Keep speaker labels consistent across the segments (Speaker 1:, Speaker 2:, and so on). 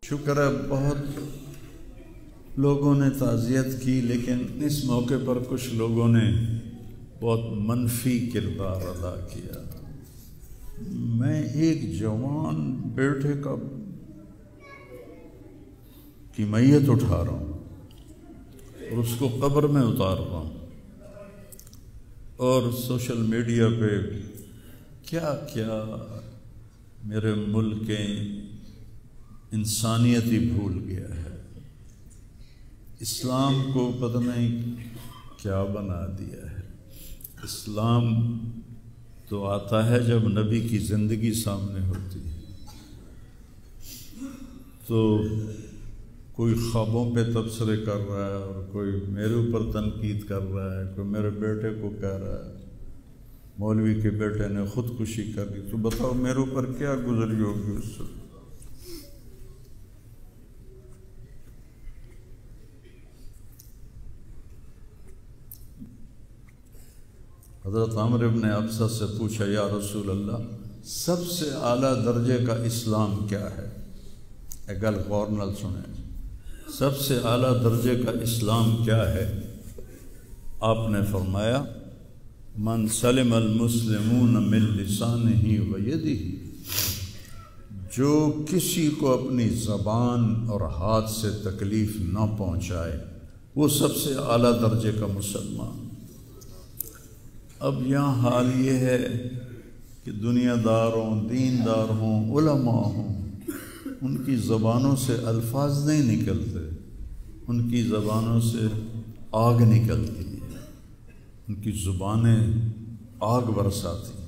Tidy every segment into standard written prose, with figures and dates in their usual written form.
Speaker 1: شکر ہے بہت لوگوں نے تعزیت کی، لیکن اس موقع پر کچھ لوگوں نے بہت منفی کردار ادا کیا۔ میں ایک جوان بیٹے کی میت اٹھا رہا ہوں اور اس کو قبر میں اتار رہا ہوں، اور سوشل میڈیا پہ کیا کیا میرے ملک کے انسانیت ہی بھول گیا ہے، اسلام کو پتہ نہیں کیا بنا دیا ہے۔ اسلام تو آتا ہے جب نبی کی زندگی سامنے ہوتی ہے، تو کوئی خوابوں پہ تبصرے کر رہا ہے اور کوئی میرے اوپر تنقید کر رہا ہے، کوئی میرے بیٹے کو کہہ رہا ہے مولوی کے بیٹے نے خودکشی کر لی، تو بتاؤ میرے اوپر کیا گزری ہوگی اس سے۔ حضرت عمرو ابن ابسہ سے پوچھا، یا رسول اللہ سب سے اعلیٰ درجے کا اسلام کیا ہے؟ ایک گل غور نال سنیں، سب سے اعلیٰ درجے کا اسلام کیا ہے؟ آپ نے فرمایا من سلم المسلمون من لسانہ و یدہ، جو کسی کو اپنی زبان اور ہاتھ سے تکلیف نہ پہنچائے وہ سب سے اعلیٰ درجے کا مسلمان۔ اب یہاں حال یہ ہے کہ دنیا دار ہوں، دیندار ہوں، علماء ہوں، ان کی زبانوں سے الفاظ نہیں نکلتے، ان کی زبانوں سے آگ نکلتی ہے، ان کی زبانیں آگ برساتی ہیں۔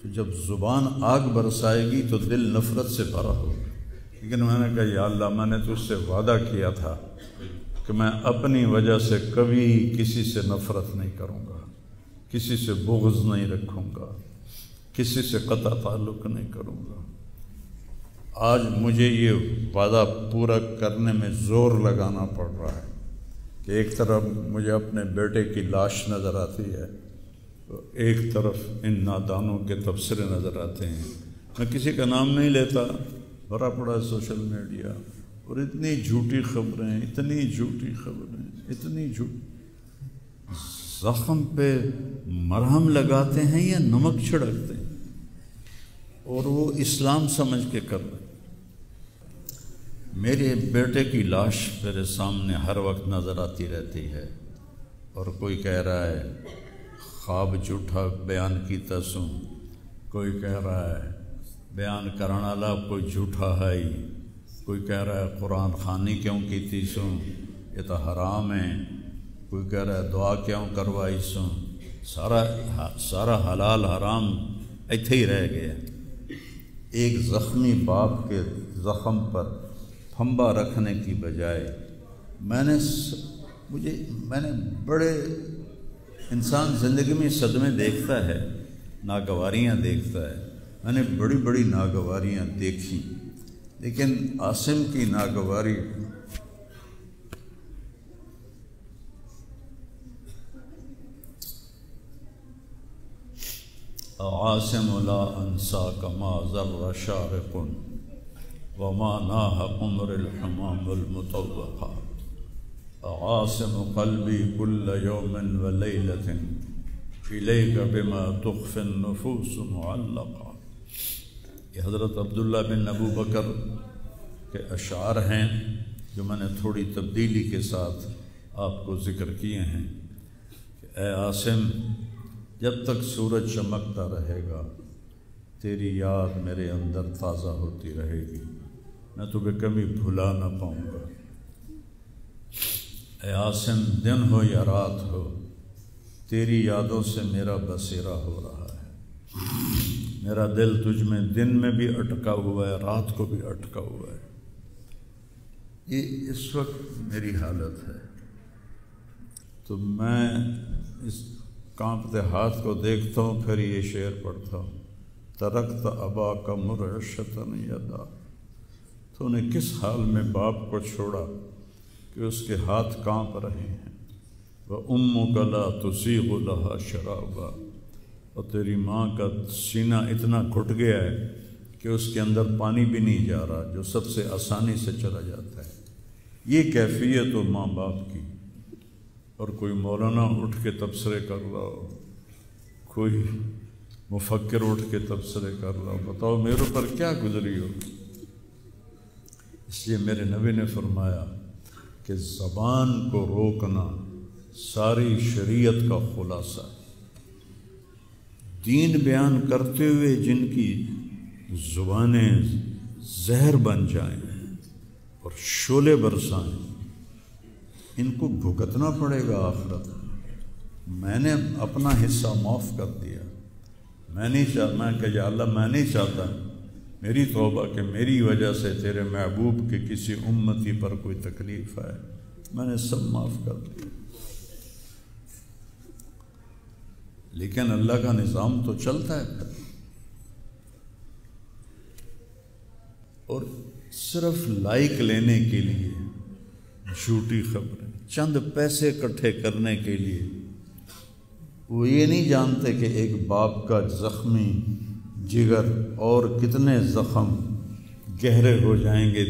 Speaker 1: تو جب زبان آگ برسائے گی تو دل نفرت سے بھرا ہوگا، لیکن میں نے کہا یا اللہ میں نے تجھ سے وعدہ کیا تھا کہ میں اپنی وجہ سے کبھی کسی سے نفرت نہیں کروں گا، کسی سے بغض نہیں رکھوں گا، کسی سے قطع تعلق نہیں کروں گا۔ آج مجھے یہ وعدہ پورا کرنے میں زور لگانا پڑ رہا ہے کہ ایک طرف مجھے اپنے بیٹے کی لاش نظر آتی ہے، ایک طرف ان نادانوں کے تبصرے نظر آتے ہیں۔ میں کسی کا نام نہیں لیتا، بھرا پڑا ہے سوشل میڈیا، اور اتنی جھوٹی خبریں، اتنی جھوٹی خبریں، اتنی جھوٹ، زخم پہ مرہم لگاتے ہیں یا نمک چھڑکتے ہیں، اور وہ اسلام سمجھ کے کر رہے ہیں۔ میرے بیٹے کی لاش میرے سامنے ہر وقت نظر آتی رہتی ہے، اور کوئی کہہ رہا ہے خواب جھوٹا بیان کیتا سوں، کوئی کہہ رہا ہے بیان کرنے والا کوئی جھوٹا ہے ہی، کوئی کہہ رہا ہے قرآن خوانی کیوں کیتی سوں، یہ تو حرام ہے، کوئی کہہ رہا ہے دعا کیوں کروائی سوں، سارا حلال حرام ایتھے ہی رہ گیا۔ ایک زخمی باپ کے زخم پر پھنبا رکھنے کی بجائے میں نے بڑے انسان زندگی میں صدمے دیکھتا ہے، ناگواریاں دیکھتا ہے، میں نے بڑی بڑی ناگواریاں دیکھی، لیکن عاصم کی ناگواری عاصم لا انساک ما ذر شارق وما ناہ قمر الحمام المطوقا عاصم قلبی کل یوم ولیلۃ الیک بما تخفی النفوس معلقا۔ یہ حضرت عبداللہ بن ابو بکر کے اشعار ہیں جو میں نے تھوڑی تبدیلی کے ساتھ آپ کو ذکر کیے ہیں کہ اے عاصم، جب تک سورج چمکتا رہے گا تیری یاد میرے اندر تازہ ہوتی رہے گی، میں تمہیں کبھی بھلا نہ پاؤں گا۔ اے عاصم، دن ہو یا رات ہو تیری یادوں سے میرا بسیرا ہو رہا ہے، میرا دل تجھ میں دن میں بھی اٹکا ہوا ہے، رات کو بھی اٹکا ہوا ہے۔ یہ اس وقت میری حالت ہے، تو میں اس کانپتے ہاتھ کو دیکھتا ہوں، پھر یہ شعر پڑھتا ہوں، ترکت اباک مرعشۃ یدا، تو نے کس حال میں باپ کو چھوڑا کہ اس کے ہاتھ کانپ رہے ہیں، وَأُمُّكَ لَا تُسِيغُ لَهَا شَرَابًا، اور تیری ماں کا سینہ اتنا گھٹ گیا ہے کہ اس کے اندر پانی بھی نہیں جا رہا، جو سب سے آسانی سے چلا جاتا ہے۔ یہ کیفیت ہو ماں باپ کی، اور کوئی مولانا اٹھ کے تبصرے کر رہا ہو، کوئی مفکر اٹھ کے تبصرے کر رہا ہو، بتاؤ میرے پر کیا گزری ہو۔ اس لیے میرے نبی نے فرمایا کہ زبان کو روکنا ساری شریعت کا خلاصہ ہے۔ دین بیان کرتے ہوئے جن کی زبانیں زہر بن جائیں اور شعلے برسائیں، ان کو بھگتنا پڑے گا آخرت میں۔ میں نے اپنا حصہ معاف کر دیا، میں کہ یا اللہ میں نہیں چاہتا، میری توبہ کہ میری وجہ سے تیرے محبوب کے کسی امتی پر کوئی تکلیف آئے، میں نے سب معاف کر دیا۔ لیکن اللہ کا نظام تو چلتا ہے پھر، اور صرف لائک لینے کے لیے جھوٹی خبریں، چند پیسے اکٹھے کرنے کے لیے، وہ یہ نہیں جانتے کہ ایک باپ کا زخمی جگر اور کتنے زخم گہرے ہو جائیں گے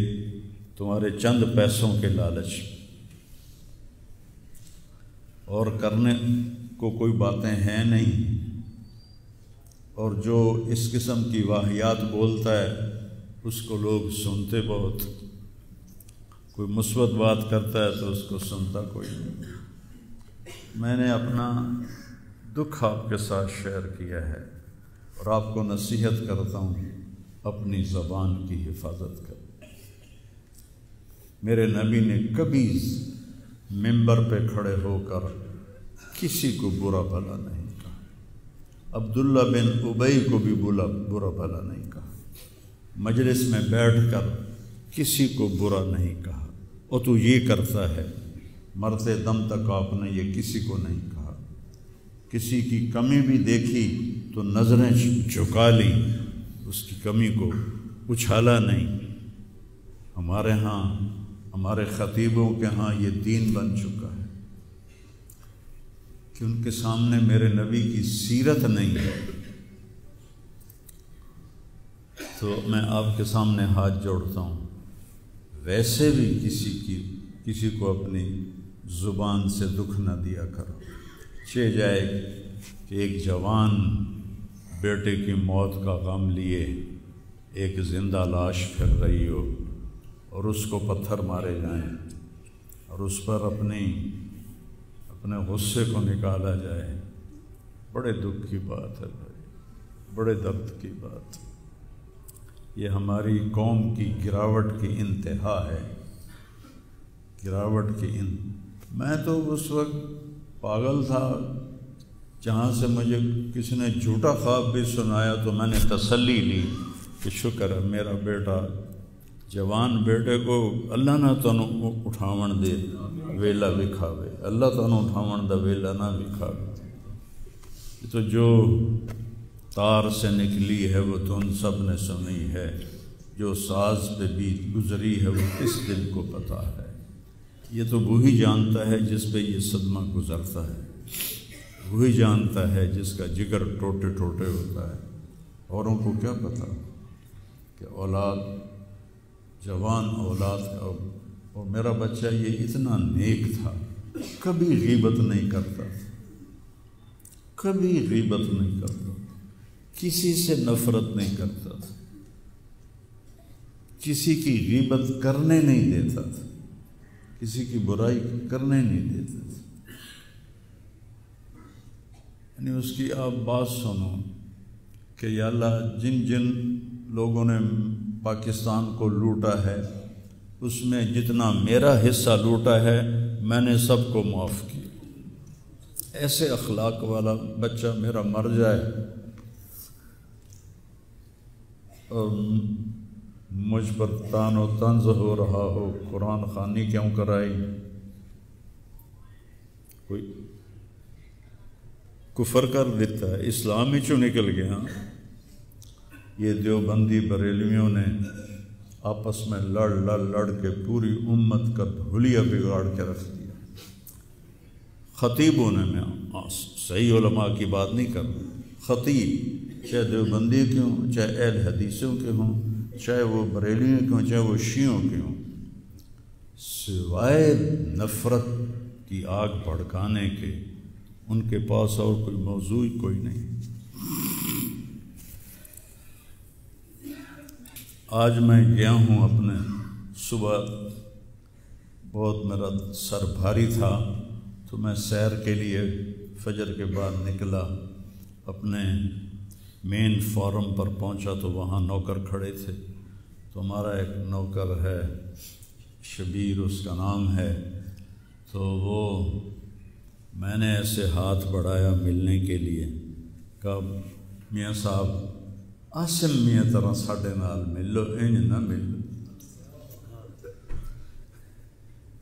Speaker 1: تمہارے چند پیسوں کے لالچ، اور کرنے کو کوئی باتیں ہیں نہیں۔ اور جو اس قسم کی واہیات بولتا ہے اس کو لوگ سنتے بہت، کوئی مثبت بات کرتا ہے تو اس کو سنتا کوئی نہیں۔ میں نے اپنا دکھ آپ کے ساتھ شیئر کیا ہے، اور آپ کو نصیحت کرتا ہوں اپنی زبان کی حفاظت کر۔ میرے نبی نے کبھی منبر پہ کھڑے ہو کر کسی کو برا بھلا نہیں کہا، عبداللہ بن ابی کو بھی برا بھلا نہیں کہا، مجلس میں بیٹھ کر کسی کو برا نہیں کہا، اور تو یہ کرتا ہے، مرتے دم تک آپ نے یہ کسی کو نہیں کہا۔ کسی کی کمی بھی دیکھی تو نظریں جھکا لیں، اس کی کمی کو اچھالا نہیں۔ ہمارے ہاں، ہمارے خطیبوں کے ہاں یہ دین بن چکا ہے کہ ان کے سامنے میرے نبی کی سیرت نہیں ہے، تو میں آپ کے سامنے ہاتھ جوڑتا ہوں، ویسے بھی کسی کو اپنی زبان سے دکھ نہ دیا کرو۔ چہ جائے کہ ایک جوان بیٹے کی موت کا غم لیے ایک زندہ لاش پھر رہی ہو، اور اس کو پتھر مارے جائیں، اور اس پر اپنے غصے کو نکالا جائے۔ بڑے دکھ کی بات ہے بھائی، بڑے درد کی بات۔ یہ ہماری قوم کی گراوٹ کی انتہا ہے، گراوٹ کی میں تو اس وقت پاگل تھا، جہاں سے مجھے کسی نے جھوٹا خواب بھی سنایا تو میں نے تسلی لی کہ شکر ہے میرا بیٹا، جوان بیٹے کو اللہ نہ تنوں اٹھاون دے ویلا بھی کھاوے، اللہ تنوں اٹھاون دا ویلا نہ بھی کھاوے۔ تو جو تار سے نکلی ہے وہ تم سب نے سنی ہے، جو ساز پہ بھی گزری ہے وہ کس دل کو پتہ ہے۔ یہ تو وہی جانتا ہے جس پہ یہ صدمہ گزرتا ہے، وہی جانتا ہے جس کا جگر ٹوٹے ٹوٹے ہوتا ہے۔ اوروں کو کیا پتہ کہ اولاد، جوان اولاد کا، اور میرا بچہ یہ اتنا نیک تھا، کبھی غیبت نہیں کرتا، کبھی غیبت نہیں کرتا، کسی سے نفرت نہیں کرتا تھا، کسی کی غیبت کرنے نہیں دیتا تھا، کسی کی برائی کرنے نہیں دیتے تھے۔ یعنی اس کی آپ بات سنو کہ یا اللہ جن جن لوگوں نے پاکستان کو لوٹا ہے اس میں جتنا میرا حصہ لوٹا ہے میں نے سب کو معاف کیا۔ ایسے اخلاق والا بچہ میرا مر جائے اور مجھ پر تان و طنز ہو رہا ہو، قرآن خوانی کیوں کرائی، کوئی کفر کر دیتا ہے، اسلام ہی چوں نکل گیا۔ یہ دیوبندی بریلویوں نے آپس میں لڑ کے پوری امت کا بھولیا بگاڑ کے رکھ دیا۔ خطیبوں نے، میں صحیح علماء کی بات نہیں کر رہا، خطیب چاہے دیوبندی کے ہوں، چاہے اہل حدیثوں کے ہوں، چاہے وہ بریلیوں کے ہوں، چاہے وہ شیعوں کے ہوں، سوائے نفرت کی آگ بھڑکانے کے ان کے پاس اور کوئی موضوع کوئی نہیں۔ آج میں گیا ہوں اپنے، صبح بہت میرا سر بھاری تھا تو میں سیر کے لیے فجر کے بعد نکلا، اپنے مین فارم پر پہنچا تو وہاں نوکر کھڑے تھے، تو ہمارا ایک نوکر ہے شبیر اس کا نام ہے، تو وہ میں نے ایسے ہاتھ بڑھایا ملنے کے لیے، کہا میاں صاحب آسم میاں طرح ساڈے نال مل لو، انج نہ مل لو۔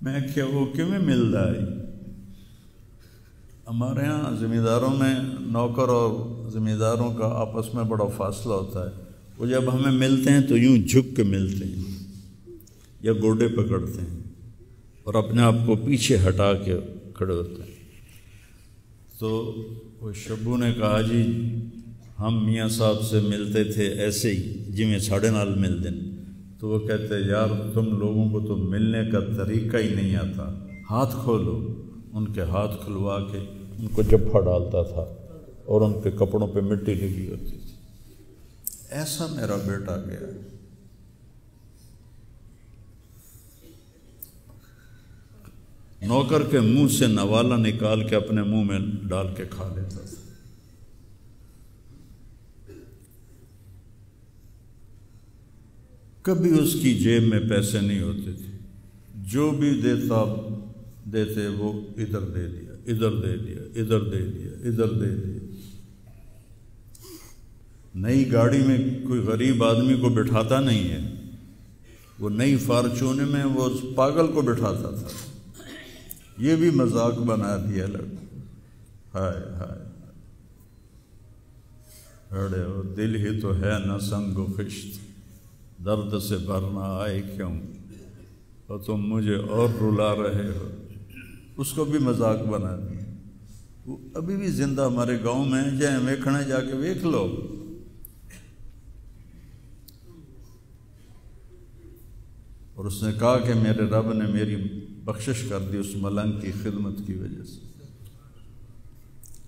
Speaker 1: میں کیا وہ کیویں ملدا ہے؟ ہمارے ہاں زمینداروں میں نوکر اور زمینداروں کا آپس میں بڑا فاصلہ ہوتا ہے، وہ جب ہمیں ملتے ہیں تو یوں جھک کے ملتے ہیں یا گوڈے پکڑتے ہیں اور اپنے آپ کو پیچھے ہٹا کے کھڑے ہوتے ہیں۔ تو وہ شبو نے کہا جی ہم میاں صاحب سے ملتے تھے ایسے ہی جویں ساڑھے نال ملتے ہیں، تو وہ کہتے یار تم لوگوں کو تو ملنے کا طریقہ ہی نہیں آتا، ہاتھ کھولو۔ ان کے ہاتھ کھلوا کے ان کو جپھا ڈالتا تھا اور ان کے کپڑوں پہ مٹی لگی ہوتی تھی۔ ایسا میرا بیٹا گیا۔ نوکر کے منہ سے نوالا نکال کے اپنے منہ میں ڈال کے کھا لیتا تھا۔ کبھی اس کی جیب میں پیسے نہیں ہوتے تھے، جو بھی دیتے وہ ادھر دے دیا، ادھر دے دیا، ادھر دے دیا، ادھر دے دیا۔ نئی گاڑی میں کوئی غریب آدمی کو بٹھاتا نہیں ہے، وہ نئی فارچونے میں وہ اس پاگل کو بٹھاتا تھا۔ یہ بھی مذاق بنا دیا لڑکا۔ ہائے ہائے ارے وہ دل ہی تو ہے نہ سنگ و خشت، درد سے بھرنا آئے کیوں، اور تم مجھے اور رلا رہے ہو۔ اس کو بھی مذاق بنا دیا۔ وہ ابھی بھی زندہ ہمارے گاؤں میں جائیں ویکھنے جا کے ویکھ لو۔ اور اس نے کہا کہ میرے رب نے میری بخشش کر دی اس ملنگ کی خدمت کی وجہ سے۔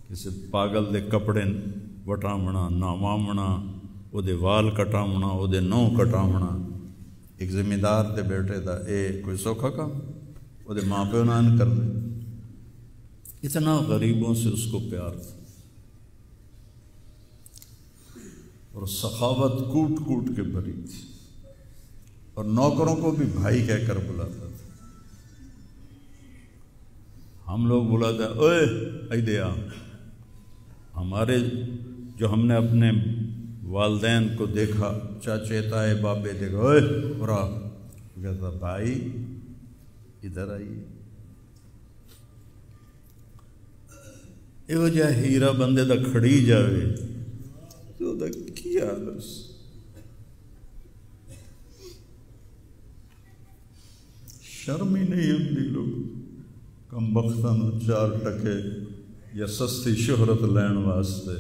Speaker 1: کسی پاگل دے کپڑے وٹامنا، ناوامنا، وہ دے وال کٹامنا، وہ دے نو کٹامنا، ایک زمیندار دے بیٹے دا اے کوئی سوکھا کام، وہ دے ماں پیو نہ کر دے۔ اتنا غریبوں سے اس کو پیار تھا، اور سخاوت کوٹ کوٹ کے بھری تھی، اور نوکروں کو بھی بھائی کہہ کر بلاتا تھا۔ ہم لوگ بلاتے ہیں اوئے ایدے آ، ہمارے جو ہم نے اپنے والدین کو دیکھا، چاچے تائے بابے دیکھا، اوئے برا، کہتا بھائی ادھر آئیے۔ یہ وجہ ہیرا بندے دا کھڑی جاوے تو دا کیا بس۔ شرم ہی نہیں آتی لوگ کم بختاں چار ٹکے یا سستی شہرت لین واسطے